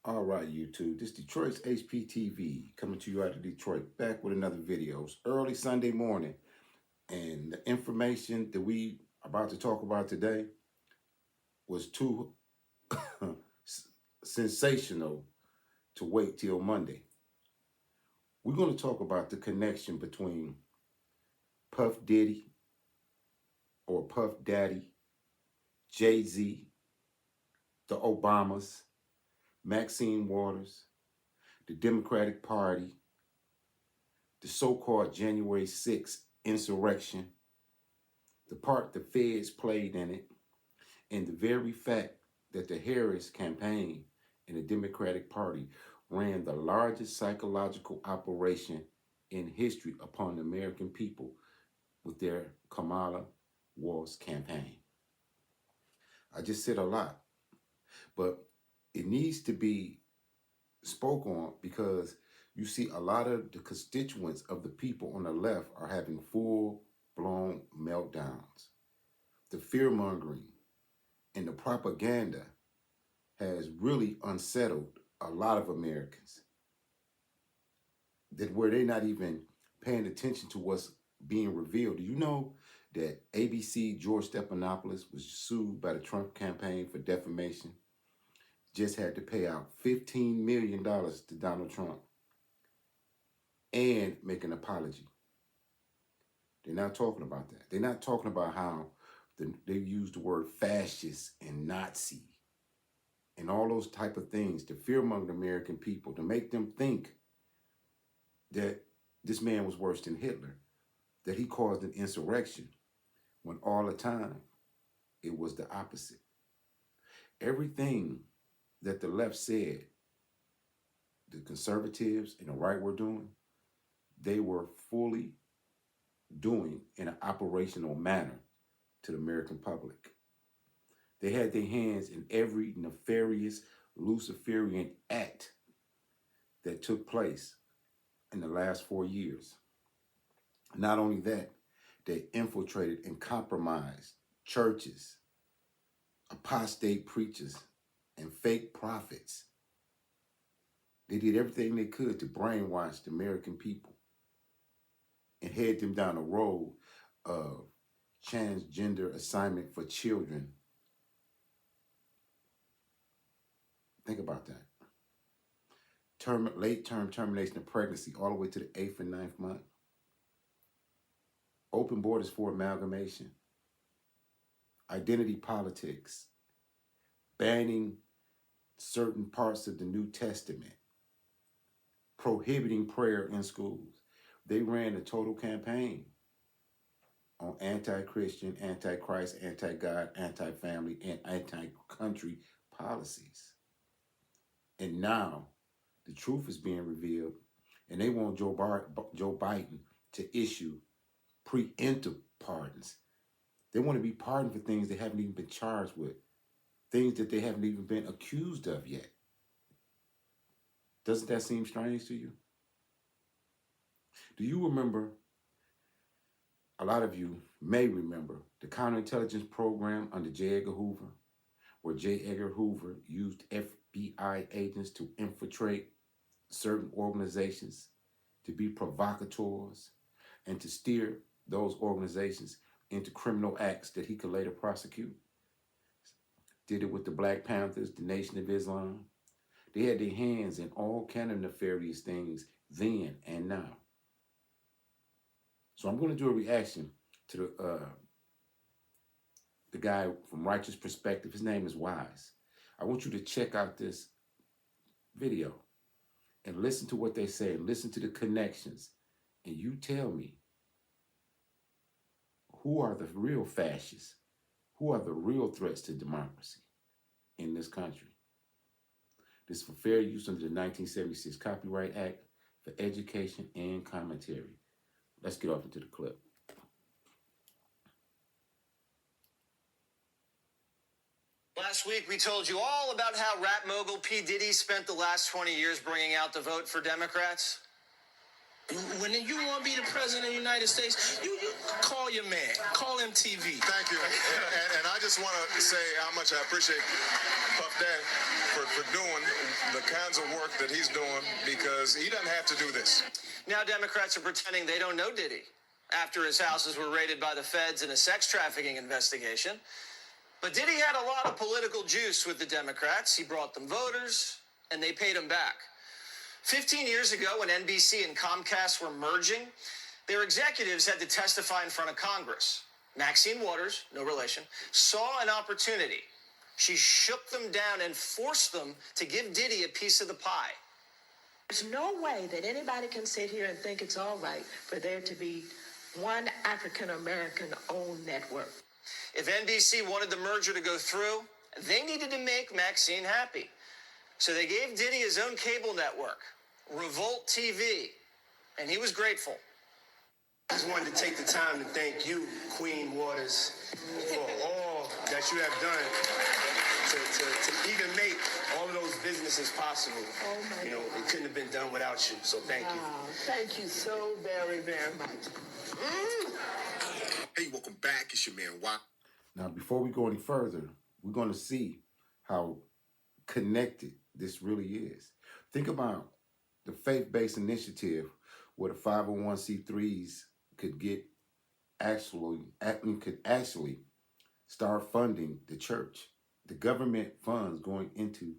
All right, YouTube. This is Detroit's HPTV coming to you out of Detroit, back with another video. It's early Sunday morning, and the information that we about to talk about today was too sensational to wait till Monday. We're going to talk about the connection between Puff Diddy or Puff Daddy, Jay-Z, the Obamas, Maxine Waters, the Democratic Party, the so-called January 6th insurrection, the part the feds played in it, and the very fact that the Harris campaign and the Democratic Party ran the largest psychological operation in history upon the American people with their Kamala Harris campaign. I just said a lot, but it needs to be spoke on because you see a lot of the constituents of the people on the left are having full-blown meltdowns. The fear-mongering and the propaganda has really unsettled a lot of Americans, that where they're not even paying attention to what's being revealed. Do you know that ABC George Stephanopoulos was sued by the Trump campaign for defamation? Just had to pay out $15 million to Donald Trump and make an apology. They're not talking about that. They're not talking about how they use the word fascist and Nazi and all those type of things to fearmonger the American people, to make them think that this man was worse than Hitler, that he caused an insurrection, when all the time it was the opposite. Everything that the left said, the conservatives and the right were doing, they were fully doing in an operational manner to the American public. They had their hands in every nefarious Luciferian act that took place in the last 4 years. Not only that, they infiltrated and compromised churches, apostate preachers, and fake prophets. They did everything they could to brainwash the American people and head them down a road of transgender assignment for children. Think about that. Late-term termination of pregnancy all the way to the 8th and 9th month. Open borders for amalgamation. Identity politics. Banning certain parts of the New Testament. Prohibiting prayer in schools. They ran a total campaign on anti-Christian, anti-Christ, anti-God, anti-family, and anti-country policies. And now the truth is being revealed, and they want Joe Biden to issue preemptive pardons. They want to be pardoned for things they haven't even been charged with, things that they haven't even been accused of yet. Doesn't that seem strange to you? Do you remember, a lot of you may remember, the counterintelligence program under J. Edgar Hoover, where J. Edgar Hoover used FBI agents to infiltrate certain organizations, to be provocateurs, and to steer those organizations into criminal acts that he could later prosecute? Did it with the Black Panthers, the Nation of Islam. They had their hands in all kind of nefarious things then and now. So I'm going to do a reaction to the guy from Righteous Perspective. His name is Wise. I want you to check out this video and listen to what they say, and listen to the connections, and you tell me, who are the real fascists? Who are the real threats to democracy in this country? This is for fair use under the 1976 Copyright Act for education and commentary. Let's get off into the clip. Last week, we told you all about how rap mogul P. Diddy spent the last 20 years bringing out the vote for Democrats. When you want to be the president of the United States, you call your man, call MTV. Thank you. And I just want to say how much I appreciate Puff Daddy for doing the kinds of work that he's doing, because he doesn't have to do this. Now Democrats are pretending they don't know Diddy after his houses were raided by the feds in a sex trafficking investigation. But Diddy had a lot of political juice with the Democrats. He brought them voters, and they paid him back. 15 years ago, when NBC and Comcast were merging, their executives had to testify in front of Congress. Maxine Waters, no relation, saw an opportunity. She shook them down and forced them to give Diddy a piece of the pie. There's no way that anybody can sit here and think it's all right for there to be one African-American owned network. If NBC wanted the merger to go through, they needed to make Maxine happy. So they gave Diddy his own cable network, Revolt TV, and he was grateful. I just wanted to take the time to thank you, Queen Waters, for all that you have done to even make all of those businesses possible. Oh my You know, God. it couldn't have been done without you, so thank you. Wow, thank you so very, very much. Hey, welcome back. It's your man, Why. Now, before we go any further, we're going to see how connected this really is. Think about the faith-based initiative where the 501c3s could actually start funding the church, the government funds going into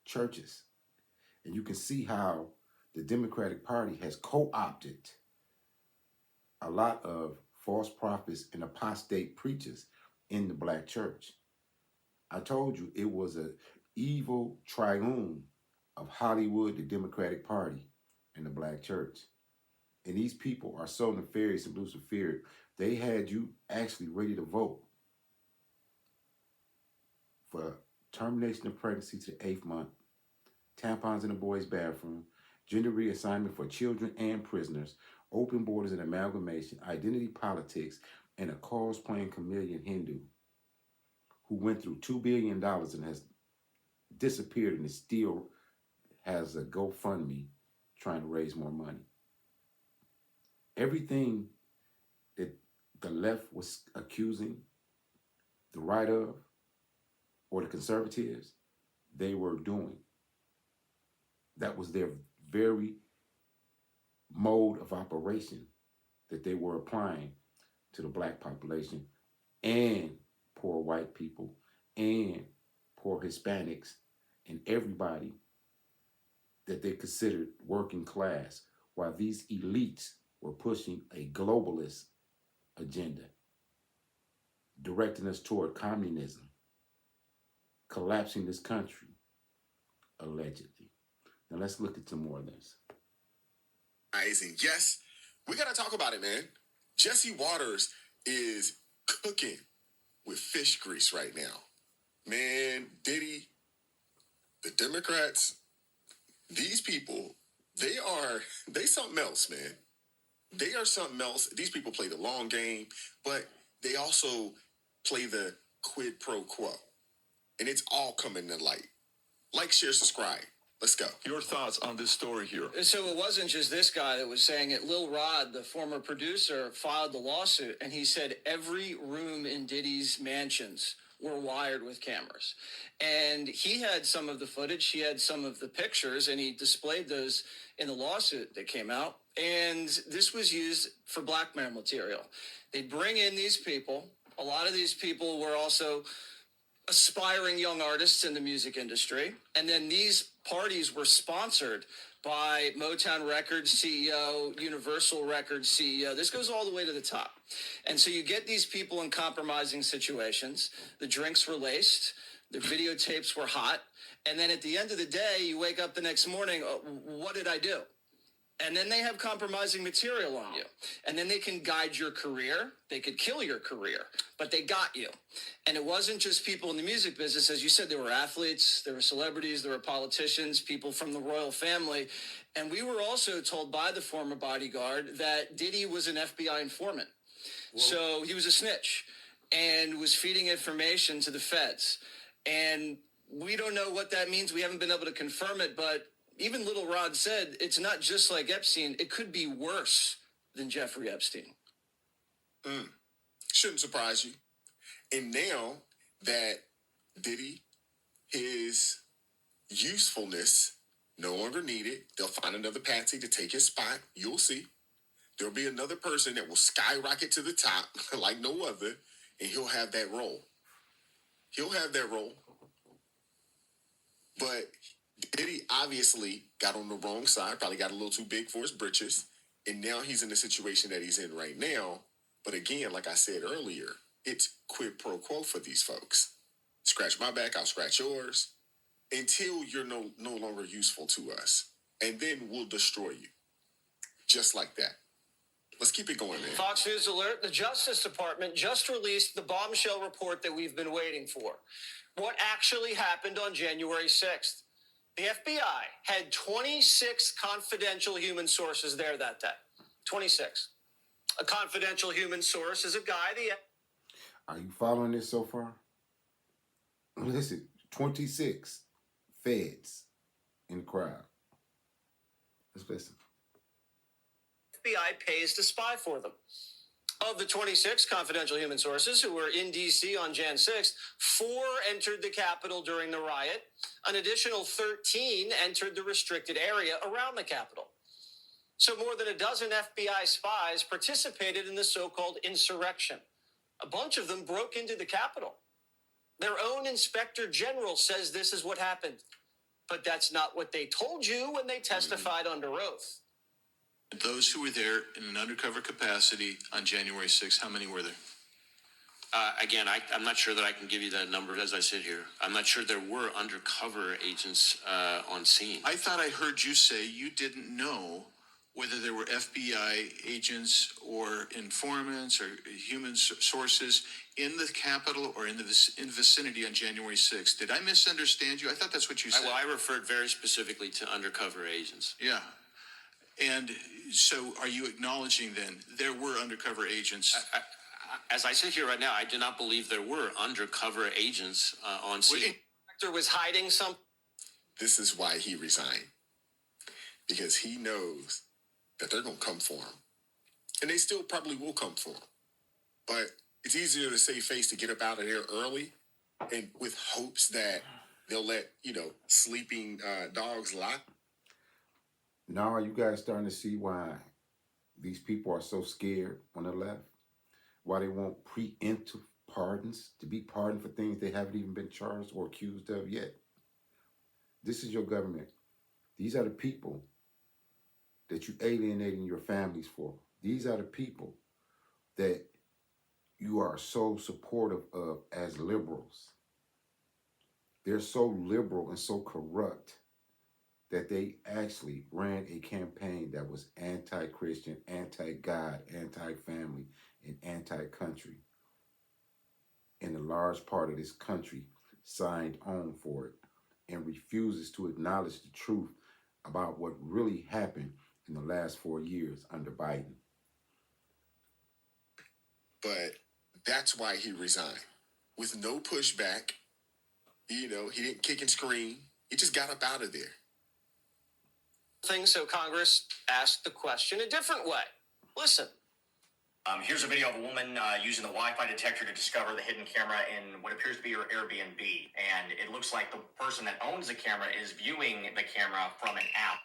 churches. And you can see how the Democratic Party has co-opted a lot of false prophets and apostate preachers in the black church. I told you it was an evil triune of Hollywood, the Democratic Party, and the black church. And these people are so nefarious and Luciferic, they had you actually ready to vote for termination of pregnancy to the 8th month, tampons in the boys' bathroom, gender reassignment for children and prisoners, open borders and amalgamation, identity politics, and a cosplaying chameleon Hindu who went through $2 billion and has disappeared and still has a GoFundMe trying to raise more money. Everything that the left was accusing the right of, or the conservatives, they were doing. That was their very mode of operation that they were applying to the black population and poor white people and poor Hispanics and everybody that they considered working class, while these elites were pushing a globalist agenda, directing us toward communism, collapsing this country, allegedly. Now let's look at some more of this. And yes, we got to talk about it, man. Jesse Waters is cooking with fish grease right now. Man, Diddy, the Democrats, these people, they something else, man. They are something else. These people play the long game, but they also play the quid pro quo. And it's all coming to light. Like, share, subscribe. Let's go. Your thoughts on this story here? So it wasn't just this guy that was saying it. Lil Rod, the former producer, filed the lawsuit, and he said every room in Diddy's mansions were wired with cameras. And he had some of the footage, he had some of the pictures, and he displayed those in the lawsuit that came out. And this was used for blackmail material. They bring in these people. A lot of these people were also aspiring young artists in the music industry. And then these parties were sponsored by Motown Records CEO, Universal Records CEO. This goes all the way to the top. And so you get these people in compromising situations. The drinks were laced. The videotapes were hot. And then at the end of the day, you wake up the next morning, what did I do? And then they have compromising material on you. And then they can guide your career. They could kill your career, but they got you. And it wasn't just people in the music business. As you said, there were athletes, there were celebrities, there were politicians, people from the royal family. And we were also told by the former bodyguard that Diddy was an FBI informant. Whoa. So he was a snitch and was feeding information to the feds. And we don't know what that means. We haven't been able to confirm it, but Even Little Rod said it's not just like Epstein, it could be worse than Jeffrey Epstein. Shouldn't surprise you. And now that Diddy, his usefulness no longer needed, they'll find another patsy to take his spot. You'll see. There'll be another person that will skyrocket to the top like no other, and he'll have that role. He'll have that role. But Diddy obviously got on the wrong side, probably got a little too big for his britches, and now he's in the situation that he's in right now. But again, like I said earlier, it's quid pro quo for these folks. Scratch my back, I'll scratch yours, until you're no longer useful to us. And then we'll destroy you. Just like that. Let's keep it going, man. Fox News alert, the Justice Department just released the bombshell report that we've been waiting for. What actually happened on January 6th? The FBI had 26 confidential human sources there that day. 26. A confidential human source is a guy Are you following this so far? Listen, 26 feds in the crowd. Let's listen. FBI pays to spy for them. Of the 26 confidential human sources who were in D.C. on Jan 6th, 4 entered the Capitol during the riot. An additional 13 entered the restricted area around the Capitol. So more than a dozen FBI spies participated in the so-called insurrection. A bunch of them broke into the Capitol. Their own inspector general says this is what happened. But that's not what they told you when they testified under oath. Those who were there in an undercover capacity on January 6th, how many were there? Again, I'm not sure that I can give you that number as I sit here. I'm not sure there were undercover agents on scene. I thought I heard you say you didn't know whether there were FBI agents or informants or human sources in the Capitol or in the vicinity on January 6th. Did I misunderstand you? I thought that's what you said. Well, I referred very specifically to undercover agents. Yeah. And so are you acknowledging then there were undercover agents? As I sit here right now, I do not believe there were undercover agents on scene. The inspector was hiding something. This is why he resigned. Because he knows that they're going to come for him. And they still probably will come for him. But it's easier to save face to get up out of there early and with hopes that they'll let, sleeping dogs lie. Now are you guys starting to see why these people are so scared on the left? Why they want preemptive pardons, to be pardoned for things they haven't even been charged or accused of yet? This is your government. These are the people that you alienating your families for. These are the people that you are so supportive of as liberals. They're so liberal and so corrupt that they actually ran a campaign that was anti-Christian, anti-God, anti-family, and anti-country. And a large part of this country signed on for it and refuses to acknowledge the truth about what really happened in the last 4 years under Biden. But that's why he resigned. With no pushback, he didn't kick and scream. He just got up out of there. So Congress asked the question a different way. Listen. Here's a video of a woman using the Wi-Fi detector to discover the hidden camera in what appears to be her Airbnb. And it looks like the person that owns the camera is viewing the camera from an app.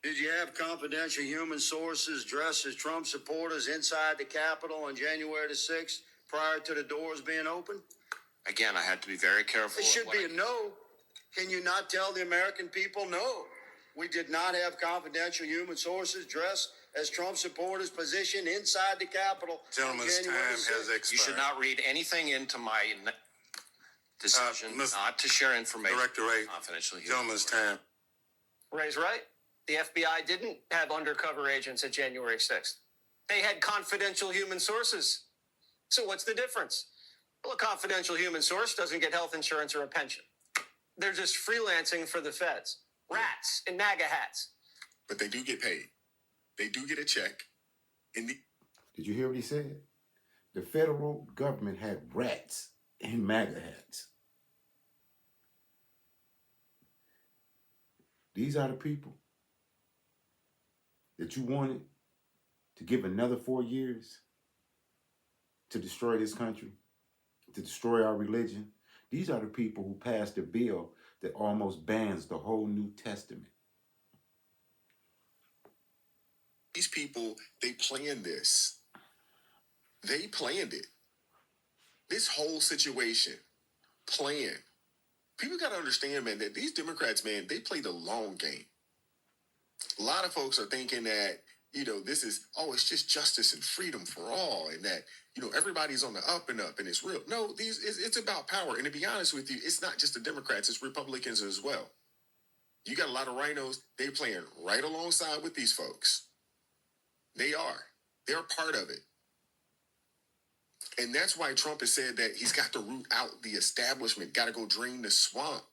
Did you have confidential human sources dressed as Trump supporters inside the Capitol on January the 6th prior to the doors being open? Again, I had to be very careful. It should be a no. Can you not tell the American people no? We did not have confidential human sources dressed as Trump supporters positioned inside the Capitol. Gentleman's time has expired. You should not read anything into my decision not to share information. Director Ray, confidentially. gentleman's time. Ray's right. The FBI didn't have undercover agents at January 6th. They had confidential human sources. So what's the difference? Well, a confidential human source doesn't get health insurance or a pension. They're just freelancing for the feds. Rats in MAGA hats. But they do get paid. They do get a check. Did you hear what he said? The federal government had rats in MAGA hats. These are the people that you wanted to give another 4 years to destroy this country, to destroy our religion. These are the people who passed a bill that almost bans the whole New Testament. These people, they planned this. They planned it. This whole situation, planned. People got to understand, man, that these Democrats, man, they play the long game. A lot of folks are thinking that, this is, it's just justice and freedom for all, and that, everybody's on the up and up, and it's real. No, it's about power. And to be honest with you, it's not just the Democrats, it's Republicans as well. You got a lot of rhinos, they playing right alongside with these folks. They are. They're part of it. And that's why Trump has said that he's got to root out the establishment, got to go drain the swamp,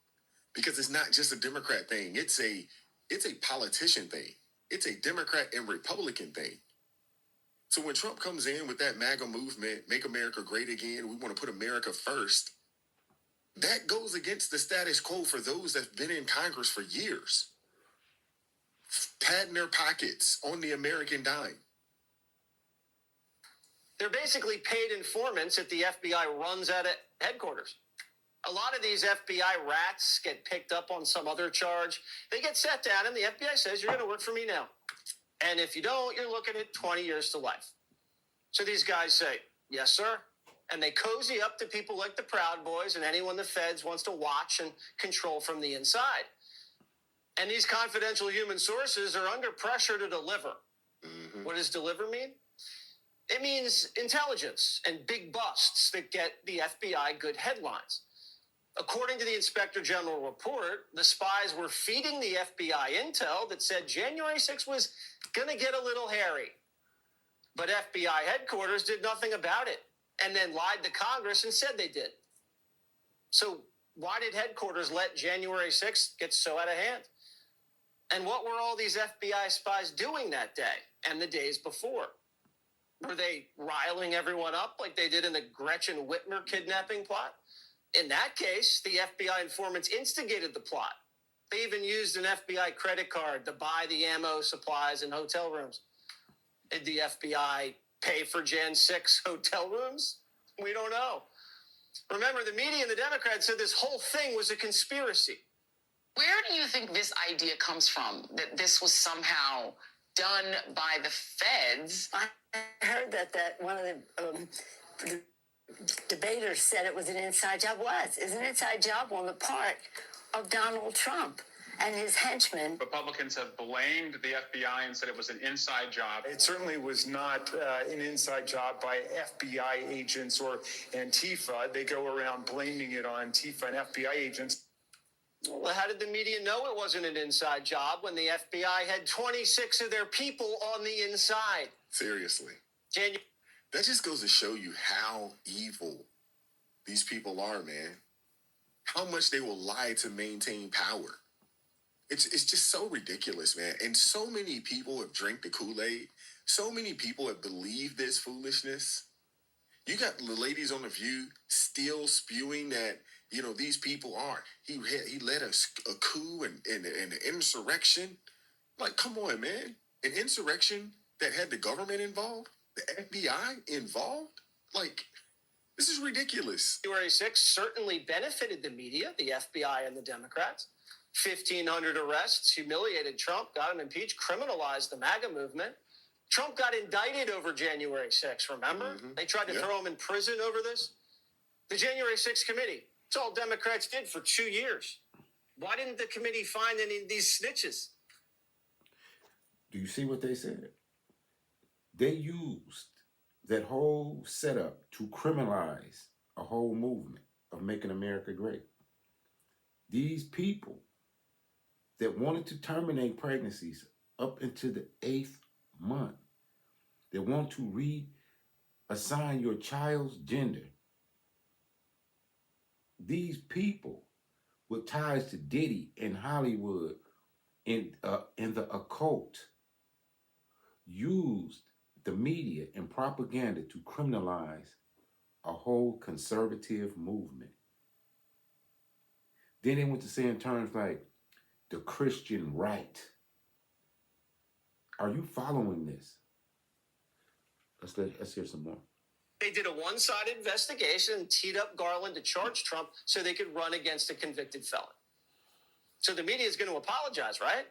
because it's not just a Democrat thing. It's a politician thing. It's a Democrat and Republican thing. So when Trump comes in with that MAGA movement, make America great again, we want to put America first, that goes against the status quo for those that have been in Congress for years, padding their pockets on the American dime. They're basically paid informants that the FBI runs out of headquarters. A lot of these FBI rats get picked up on some other charge. They get sat down and the FBI says, you're going to work for me now. And if you don't, you're looking at 20 years to life. So these guys say, yes, sir. And they cozy up to people like the Proud Boys and anyone the feds wants to watch and control from the inside. And these confidential human sources are under pressure to deliver. Mm-hmm. What does deliver mean? It means intelligence and big busts that get the FBI good headlines. According to the Inspector General report, the spies were feeding the FBI intel that said January 6th was going to get a little hairy. But FBI headquarters did nothing about it and then lied to Congress and said they did. So why did headquarters let January 6th get so out of hand? And what were all these FBI spies doing that day and the days before? Were they riling everyone up like they did in the Gretchen Whitmer kidnapping plot? In that case, the FBI informants instigated the plot. They even used an FBI credit card to buy the ammo, supplies, and hotel rooms. Did the FBI pay for Jan 6 hotel rooms? We don't know. Remember, the media and the Democrats said this whole thing was a conspiracy. Where do you think this idea comes from, that this was somehow done by the feds? I heard that one of the debaters said it was an inside job. It's an inside job on the part of Donald Trump and his henchmen. Republicans have blamed the FBI and said it was an inside job. It certainly was not an inside job by FBI agents or Antifa. They go around blaming it on Antifa and FBI agents. Well, how did the media know it wasn't an inside job when the FBI had 26 of their people on the inside? Seriously. That just goes to show you how evil these people are, man. How much they will lie to maintain power. It's just so ridiculous, man. And so many people have drank the Kool-Aid. So many people have believed this foolishness. You got the ladies on The View still spewing that, these people are. He led a coup and an insurrection. Like, come on, man. An insurrection that had the government involved? The FBI involved? Like, this is ridiculous. January 6th certainly benefited the media, the FBI, and the Democrats. 1,500 arrests, humiliated Trump, got him impeached, criminalized the MAGA movement. Trump got indicted over January 6th, remember? Mm-hmm. They tried to throw him in prison over this. The January 6th committee, it's all Democrats did for 2 years. Why didn't the committee find any of these snitches? Do you see what they said? They used that whole setup to criminalize a whole movement of making America great. These people that wanted to terminate pregnancies up into the 8th month, that want to reassign your child's gender, these people with ties to Diddy and Hollywood and the occult used the media and propaganda to criminalize a whole conservative movement. Then they went to say in terms like, the Christian right. Are you following this? Let's hear some more. They did a one-sided investigation and teed up Garland to charge Trump so they could run against a convicted felon. So the media is going to apologize, right?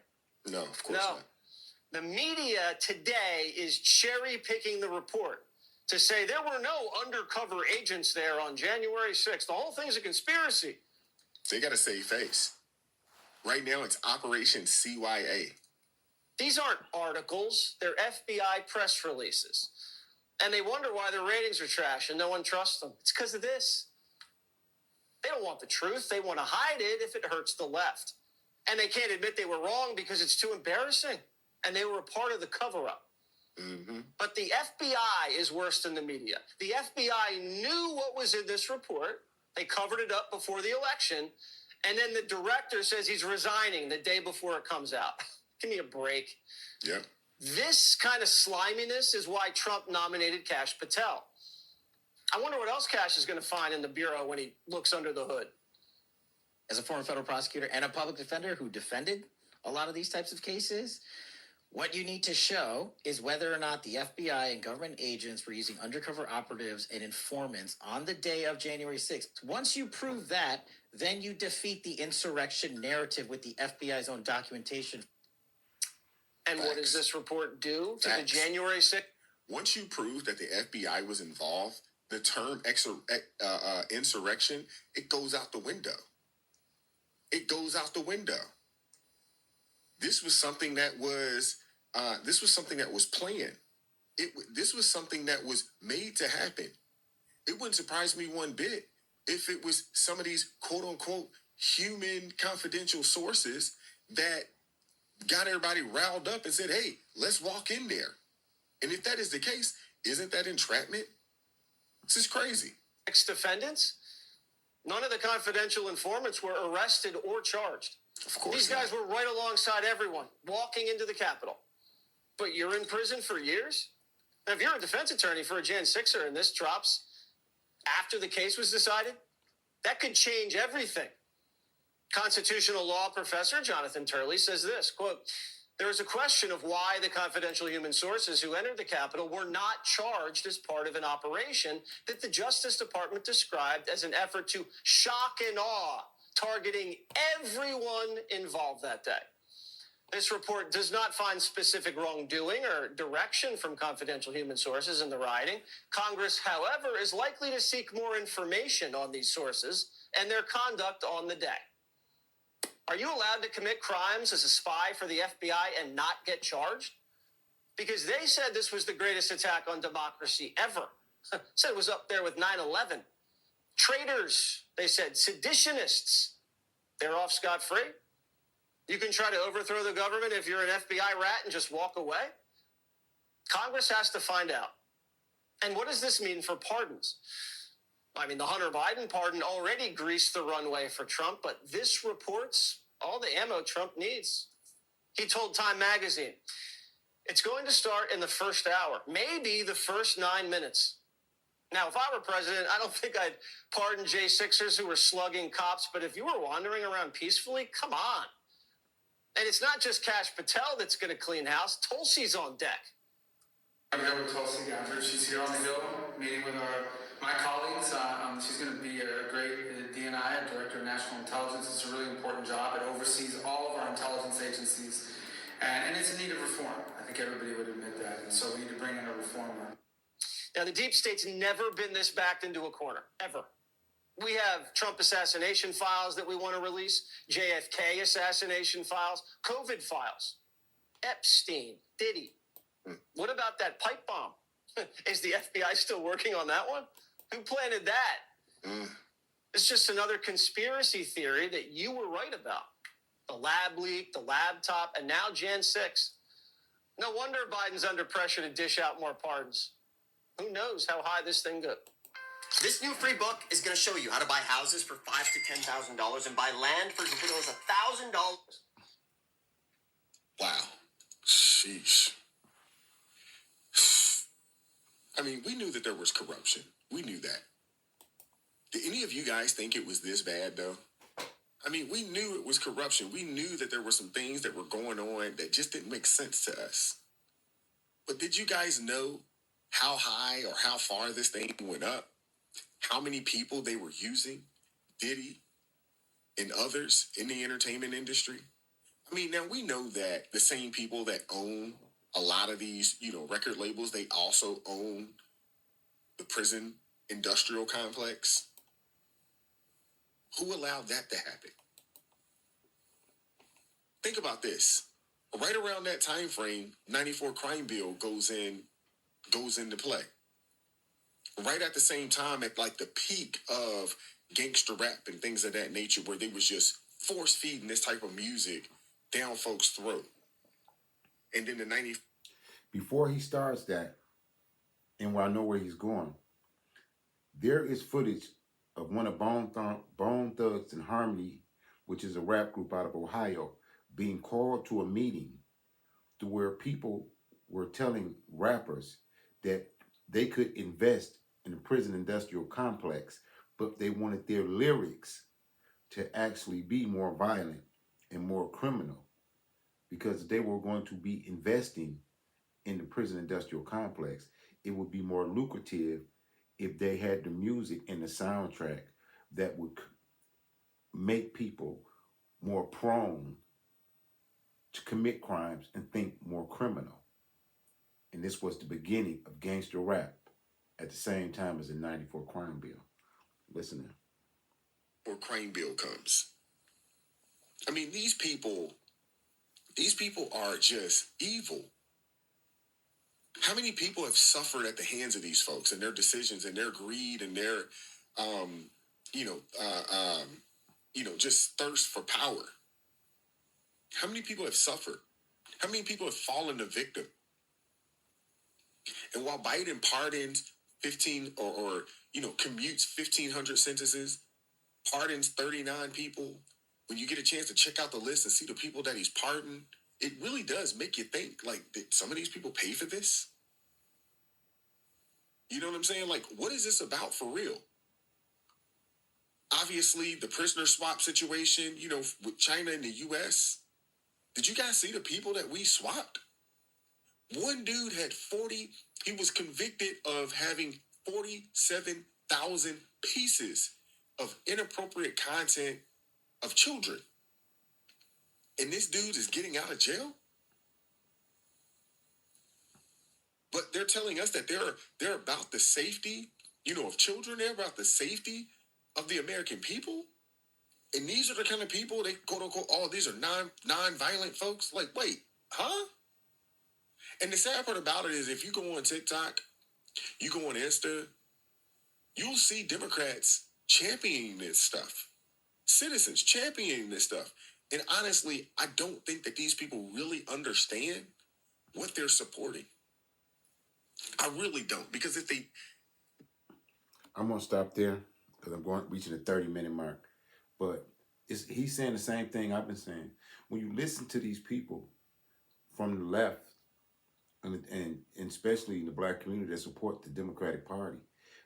No, of course not. The media today is cherry-picking the report to say there were no undercover agents there on January 6th. The whole thing's a conspiracy. They got to save face. Right now, it's Operation CYA. These aren't articles. They're FBI press releases. And they wonder why their ratings are trash and no one trusts them. It's because of this. They don't want the truth. They want to hide it if it hurts the left. And they can't admit they were wrong because it's too embarrassing. And they were a part of the cover-up. Mm-hmm. But the FBI is worse than the media. The FBI knew what was in this report. They covered it up before the election. And then the director says he's resigning the day before it comes out. Give me a break. Yeah. This kind of sliminess is why Trump nominated Kash Patel. I wonder what else Kash is going to find in the bureau when he looks under the hood. As a former federal prosecutor and a public defender who defended a lot of these types of cases, what you need to show is whether or not the FBI and government agents were using undercover operatives and informants on the day of January 6th. Once you prove that, then you defeat the insurrection narrative with the FBI's own documentation. And what does this report do to the January 6th? Once you prove that the FBI was involved, the term insurrection, it goes out the window. It goes out the window. This was something that was planned. This was something that was made to happen. It wouldn't surprise me one bit if it was some of these quote unquote human confidential sources that got everybody riled up and said, hey, let's walk in there. And if that is the case, isn't that entrapment? This is crazy. Defendants, none of the confidential informants were arrested or charged. Of course. These guys were right alongside everyone, walking into the Capitol. But you're in prison for years? Now, if you're a defense attorney for a Jan 6er and this drops after the case was decided, that could change everything. Constitutional law professor Jonathan Turley says this, quote, there is a question of why the confidential human sources who entered the Capitol were not charged as part of an operation that the Justice Department described as an effort to shock and awe, targeting everyone involved that day. This report does not find specific wrongdoing or direction from confidential human sources in the rioting. Congress, however, is likely to seek more information on these sources and their conduct on the day. Are you allowed to commit crimes as a spy for the FBI and not get charged? Because they said this was the greatest attack on democracy ever. Said it was up there with 9/11. Traitors, they said, seditionists, they're off scot-free. You can try to overthrow the government if you're an FBI rat and just walk away. Congress has to find out. And what does this mean for pardons? I mean, the Hunter Biden pardon already greased the runway for Trump, but this report's all the ammo Trump needs. He told Time magazine, it's going to start in the first hour, maybe the first 9 minutes. Now, if I were president, I don't think I'd pardon J6ers who were slugging cops, but if you were wandering around peacefully, come on. And it's not just Kash Patel that's going to clean house. Tulsi's on deck. I'm here with Tulsi Gabbard. She's here on the Hill, meeting with my colleagues. She's going to be a great DNI, Director of National Intelligence. It's a really important job. It oversees all of our intelligence agencies, and it's in need of reform. I think everybody would admit that, and so we need to bring in a reformer. Now, the deep state's never been this backed into a corner, ever. We have Trump assassination files that we want to release, JFK assassination files, COVID files, Epstein, Diddy. What about that pipe bomb? Is the FBI still working on that one? Who planted that? It's just another conspiracy theory that you were right about. The lab leak, the laptop, and now Jan 6. No wonder Biden's under pressure to dish out more pardons. Who knows how high this thing goes? This new free book is going to show you how to buy houses for $5,000 to $10,000 and buy land for as little as $1,000. Wow. Sheesh. I mean, we knew that there was corruption. We knew that. Did any of you guys think it was this bad, though? I mean, we knew it was corruption. We knew that there were some things that were going on that just didn't make sense to us. But did you guys know how high or how far this thing went up? How many people they were using? Diddy and others in the entertainment industry? I mean, now we know that the same people that own a lot of these, record labels, they also own the prison industrial complex. Who allowed that to happen? Think about this. Right around that time frame, 94 crime bill goes into play. Right at the same time, at like the peak of gangster rap and things of that nature, where they was just force feeding this type of music down folks' throat. And then the 90. Before he starts that, and where I know where he's going, there is footage of one of Bone Thugs and Harmony, which is a rap group out of Ohio, being called to a meeting to where people were telling rappers that they could invest in the prison industrial complex, but they wanted their lyrics to actually be more violent and more criminal, because they were going to be investing in the prison industrial complex. It would be more lucrative if they had the music and the soundtrack that would make people more prone to commit crimes and think more criminal. And this was the beginning of gangster rap at the same time as the 94 crime bill. Listen now. Or crime bill comes. I mean, these people are just evil. How many people have suffered at the hands of these folks and their decisions and their greed and their, just thirst for power? How many people have suffered? How many people have fallen a victim? And while Biden pardons 15 or commutes 1,500 sentences, pardons 39 people, when you get a chance to check out the list and see the people that he's pardoned, it really does make you think, like, did some of these people pay for this? You know what I'm saying? Like, what is this about for real? Obviously, the prisoner swap situation, with China and the U.S., did you guys see the people that we swapped? One dude had he was convicted of having 47,000 pieces of inappropriate content of children. And this dude is getting out of jail? But they're telling us that they're about the safety, of children. They're about the safety of the American people. And these are the kind of people they quote unquote, these are non-violent folks. Like, wait, huh? And the sad part about it is, if you go on TikTok, you go on Insta, you'll see Democrats championing this stuff. Citizens championing this stuff. And honestly, I don't think that these people really understand what they're supporting. I really don't. Because if they... I'm going to stop there because I'm reaching the 30-minute mark. But he's saying the same thing I've been saying. When you listen to these people from the left, and especially in the black community that support the Democratic Party,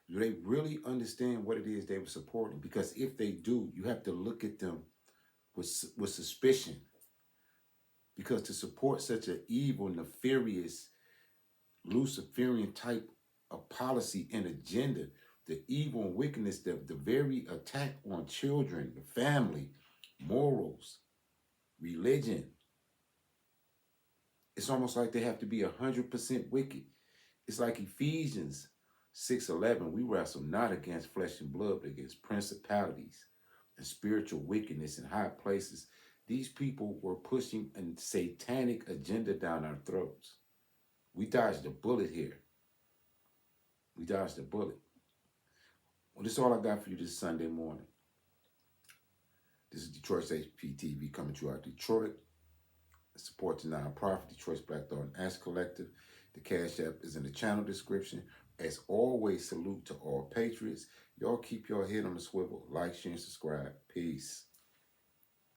do they really understand what it is they were supporting? Because if they do, you have to look at them with suspicion. Because to support such an evil, nefarious, Luciferian type of policy and agenda, the evil and wickedness, the very attack on children, the family, morals, religion, it's almost like they have to be 100% wicked. It's like Ephesians 6:11. We wrestle not against flesh and blood, but against principalities and spiritual wickedness in high places. These people were pushing a satanic agenda down our throats. We dodged a bullet here. We dodged a bullet. Well, this is all I got for you this Sunday morning. This is Detroit's HPTV coming to you out of Detroit. Support the nonprofit Detroit's Black Thought and Action Collective. The Cash App is in the channel description. As always, salute to all patriots. Y'all keep your head on the swivel. Like, share, and subscribe. Peace.